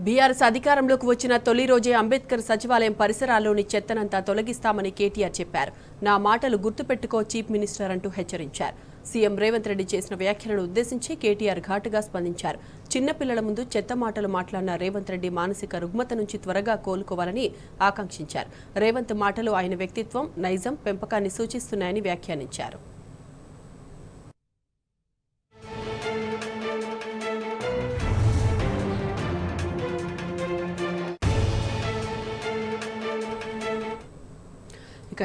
BRS అధికారంలోకి వచ్చిన తొలి రోజే అంబేద్కర్ సచివాలయం పరిసరాల్లోని చెత్తనంతా తొలగిస్తామని కేటీఆర్ చెప్పారు. నా మాటలు గుర్తుపెట్టుకో చీఫ్ మినిస్టర్ అంటూ హెచ్చరించారు. సీఎం రేవంత్ రెడ్డి చేసిన వ్యాఖ్యలను ఉద్దేశించి కేటీఆర్ ఘాటుగా స్పందించారు. చిన్నపిల్లల ముందు చెత్త మాటలు మాట్లాడిన రేవంత్ రెడ్డి మానసిక రుగ్మత నుంచి త్వరగా కోలుకోవాలని ఆకాంక్షించారు. రేవంత్ మాటలు ఆయన వ్యక్తిత్వం, నైజం పెంపకాన్ని సూచిస్తున్నాయని వ్యాఖ్యానించారు.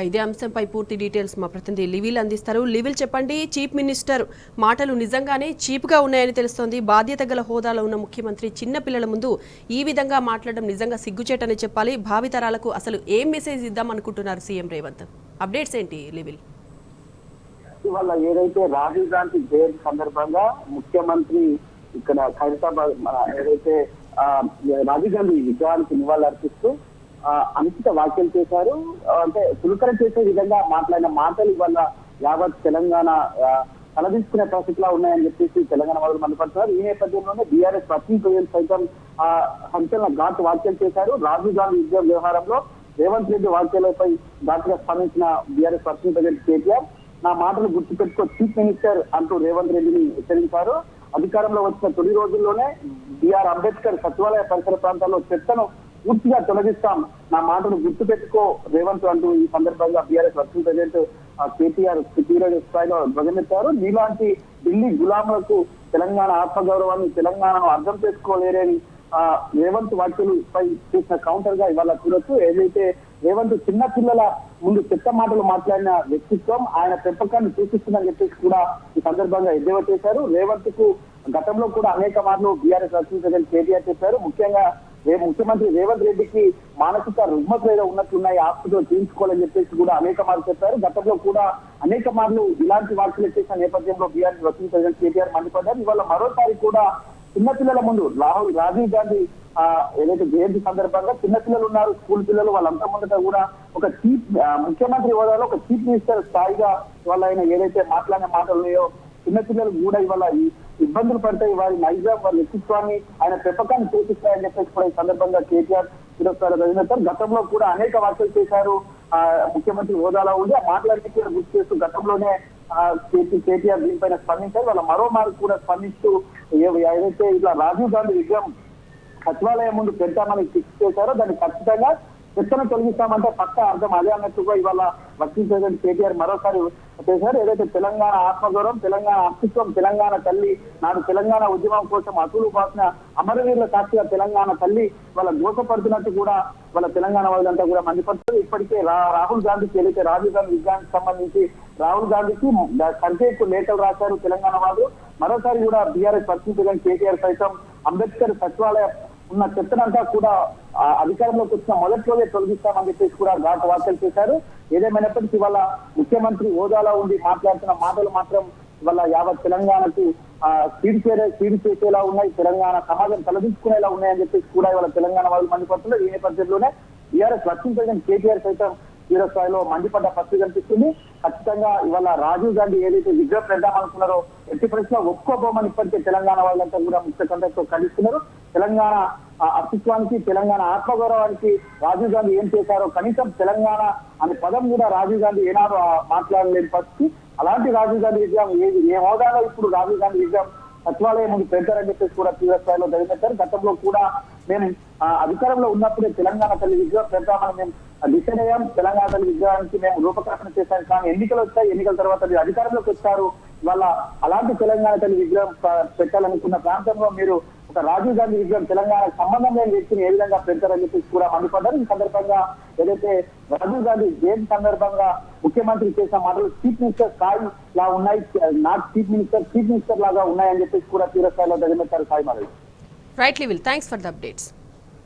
ఇదే అంశంపై పూర్తి డీటెయిల్స్ మా ప్రతినిధి లివిల్ అందిస్తారు. లివిల్ చెప్పండి, చీఫ్ మినిస్టర్ మాటలు నిజంగానే చీప్గా ఉన్నాయని తెలుస్తోంది. బాధ్యత గల హోదాలో ఉన్న ముఖ్యమంత్రి చిన్న పిల్లల ముందు ఈ విధంగా మాట్లాడడం నిజంగా సిగ్గుచేటని చెప్పాలి. భావితరాలకు అసలు ఏం మెసేజ్ ఇద్దాం అనుకుంటున్నారు సీఎం రేవంత్? అప్డేట్స్ ఏంటి లివిల్? ఇవాళ ఏదైతే రాహుల్ గాంధీ జయంతి సందర్భంగా ముఖ్యమంత్రి ఇక్కడ ఖైరతాబాద్ ఏదైతే రాజీవ్ గాంధీ విగ్రహానికి నివాళులర్పిస్తూ అనుచిత వ్యాఖ్యలు చేశారు. అంటే చులకన చేసే విధంగా మాట్లాడిన మాటలు వల్ల యావత్ తెలంగాణ తలదించుకునే పరిస్థితిలో ఉన్నాయని చెప్పేసి తెలంగాణ వాళ్ళు మండిపడుతున్నారు. ఈ నేపథ్యంలోనే బీఆర్ఎస్ వర్కింగ్ ప్రెసిడెంట్ సైతం సంచలన ఘాటు వ్యాఖ్యలు చేశారు. రాజీవ్ గాంధీ విద్యా వ్యవహారంలో రేవంత్ రెడ్డి వ్యాఖ్యలపై ఘాటుగా స్పందించిన బీఆర్ఎస్ వర్కింగ్ ప్రెసిడెంట్ కేటీఆర్ నా మాటలు గుర్తుపెట్టుకో చీఫ్ మినిస్టర్ అంటూ రేవంత్ రెడ్డిని హెచ్చరించారు. అధికారంలో వచ్చిన తొలి రోజుల్లోనే బీఆర్ అంబేద్కర్ సచివాలయ పరిసర ప్రాంతాల్లో చెత్తను పూర్తిగా తొలగిస్తాం, నా మాటను గుర్తుపెట్టుకో రేవంత్ అంటూ ఈ సందర్భంగా బీఆర్ఎస్ వర్కింగ్ ప్రెసిడెంట్ కేటీఆర్ తీవ్ర స్థాయిలో ధ్వజమెత్తారు. నీలాంటి ఢిల్లీ గులాములకు తెలంగాణ ఆత్మగౌరవాన్ని, తెలంగాణను అర్థం చేసుకోలేరని రేవంత్ వ్యాఖ్యలపై చేసిన కౌంటర్ గా ఇవాళ చూడొచ్చు. ఏదైతే రేవంత్ చిన్న పిల్లల ముందు చెత్త మాటలు మాట్లాడిన వ్యక్తిత్వం ఆయన పెంపకాన్ని సూచిస్తుందని చెప్పేసి కూడా ఈ సందర్భంగా ఎద్దేవా చేశారు. రేవంత్ కు గతంలో కూడా అనేక మార్లు బీఆర్ఎస్ వర్కింగ్ ప్రెసిడెంట్ కేటీఆర్ చెప్పారు. ముఖ్యంగా ముఖ్యమంత్రి రేవంత్ రెడ్డికి మానసిక రుగ్మత ఏదో ఉన్నట్లున్నాయి, హాస్పిటల్ చేయించుకోవాలని చెప్పేసి కూడా అనేక మార్లు చెప్పారు. గతంలో కూడా అనేక మార్లు ఇలాంటి వ్యాఖ్యలు చేసిన నేపథ్యంలో బీఆర్ఎస్ వర్కింగ్ ప్రెసిడెంట్ కేటీఆర్ మండిపడ్డారు. ఇవాళ మరోసారి కూడా చిన్నపిల్లల ముందు రాజీవ్ గాంధీ ఏదైతే జయంతి సందర్భంగా చిన్నపిల్లలు ఉన్నారు, స్కూల్ పిల్లలు, వాళ్ళంతా ముందట కూడా ఒక చీఫ్ ముఖ్యమంత్రి హోదాలో ఒక చీఫ్ మినిస్టర్ స్థాయిగా వాళ్ళ ఆయన ఏదైతే మాట్లాడిన మాటలు ఉన్నాయో చిన్నపిల్లలు కూడా ఇవాళ ఇబ్బందులు పడతాయి, వారి నైజం, వారి వ్యక్తిత్వాన్ని, ఆయన పెంపకాన్ని సూచిస్తాయని చెప్పేసి కూడా ఈ సందర్భంగా కేటీఆర్ తిరస్కారం. గతంలో కూడా అనేక వ్యాఖ్యలు చేశారు. ముఖ్యమంత్రి హోదాలో ఉండి ఆ మాట్లాడితే కూడా గుర్తు చేస్తూ గతంలోనే కేటీఆర్ దీనిపైన స్పందించారు. వాళ్ళ మరో మార్పు కూడా స్పందిస్తూ ఏదైతే ఇట్లా రాజీవ్ గాంధీ విగ్రహం సచివాలయం ముందు పెడతామని ఫిక్స్ చేశారో దాన్ని ఖచ్చితంగా చెత్తను తొలగిస్తామంటే పక్క అర్థం అదే అన్నట్టుగా ఇవాళ వర్కింగ్ ప్రెసిడెంట్ కేటీఆర్ మరోసారి చేశారు. ఏదైతే తెలంగాణ ఆత్మగౌరవం, తెలంగాణ అస్తిత్వం, తెలంగాణ తల్లి, నాడు తెలంగాణ ఉద్యమం కోసం అతులు బాసిన అమరవీరుల సాక్షిగా తెలంగాణ తల్లి వాళ్ళ దోషపడుతున్నట్టు కూడా వాళ్ళ తెలంగాణ వాళ్ళంతా కూడా మండిపడుతుంది. ఇప్పటికే రాహుల్ గాంధీకి ఏదైతే రాజీవ్ గాంధీ విగ్రహానికి సంబంధించి రాహుల్ గాంధీకి సంజయ్కు లేఖలు రాశారు తెలంగాణ వాళ్ళు. మరోసారి కూడా బీఆర్ఎస్ వర్కింగ్ ప్రెసిడెంట్ కేటీఆర్ సైతం అంబేద్కర్ సచివాలయ ఉన్న చెత్తనంతా కూడా అధికారంలోకి వచ్చిన మొదటి రోజే తొలగిస్తామని చెప్పేసి కూడా ఘాటు వ్యాఖ్యలు చేశారు. ఏదేమైనప్పటికీ ఇవాళ ముఖ్యమంత్రి హోదాలో ఉండి మాట్లాడుతున్న మాటలు మాత్రం ఇవాళ యావత్ తెలంగాణకు సీడు చేసేలా ఉన్నాయి, తెలంగాణ సమాజం తలదించుకునేలా ఉన్నాయని చెప్పేసి కూడా ఇవాళ తెలంగాణ వాళ్ళు మండిపడుతున్నారు. ఈ నేపథ్యంలోనే బీఆర్ఎస్ వర్కింగ్ ప్రెసిడెంట్ కేటీఆర్ సైతం తీవ్ర స్థాయిలో మండిపడ్డ పరిస్థితి కనిపిస్తుంది. ఖచ్చితంగా ఇవాళ రాజీవ్ గాంధీ ఏదైతే విగ్రహం పెడదామనుకున్నారో ఎట్టి పరిస్థితిలో ఒప్పుకోబోమని ఇప్పటికే తెలంగాణ వాళ్ళంతా కూడా ముఖ్య కంటతో ఖండిస్తున్నారు. తెలంగాణ అస్తిత్వానికి, తెలంగాణ ఆత్మగౌరవానికి రాజీవ్ గాంధీ ఏం చేశారో కనీసం తెలంగాణ అనే పదం కూడా రాజీవ్ గాంధీ ఏనాడు మాట్లాడలేని పరిస్థితి. అలాంటి రాజీవ్ గాంధీ విగ్రహం ఏ హోదాలో ఇప్పుడు రాజీవ్ గాంధీ విగ్రహం సచివాలయం ముందు పెడతారని చెప్పేసి కూడా తీవ్ర స్థాయిలో ధైర్యపెట్టారు. గతంలో కూడా మేము అధికారంలో ఉన్నప్పుడే తెలంగాణ తల్లి విగ్రహం పెడతామని మేము డిసైడ్ అయ్యాం. తెలంగాణ తల్లి విగ్రహానికి మేము రూపకల్పన చేశాం. కానీ ఎన్నికలు వచ్చాయి, ఎన్నికల తర్వాత మీరు అధికారంలోకి వచ్చారు. వాళ్ళ అలాంటి తెలంగాణ తల్లి విగ్రహం పెట్టాలనుకున్న ప్రాంతంలో మీరు ఒక రాజీవ్ గాంధీ విగ్రహం తెలంగాణకు సంబంధం లేని వ్యక్తిని ఏ విధంగా పెడతారని చెప్పేసి కూడా మండిపడ్డారు. ఈ సందర్భంగా ఏదైతే రాజీవ్ గాంధీ జయంతి సందర్భంగా ముఖ్యమంత్రి చేసిన మాటలు చీఫ్ మినిస్టర్ స్థాయి లా ఉన్నాయి, నాట్ చీఫ్ మినిస్టర్ లాగా ఉన్నాయని చెప్పేసి కూడా తీవ్ర స్థాయిలో ధైర్యమెత్తారు సాయి మాధవి. రైట్ లివిల్, థ్యాంక్స్ ఫర్ ద అప్డేట్స్.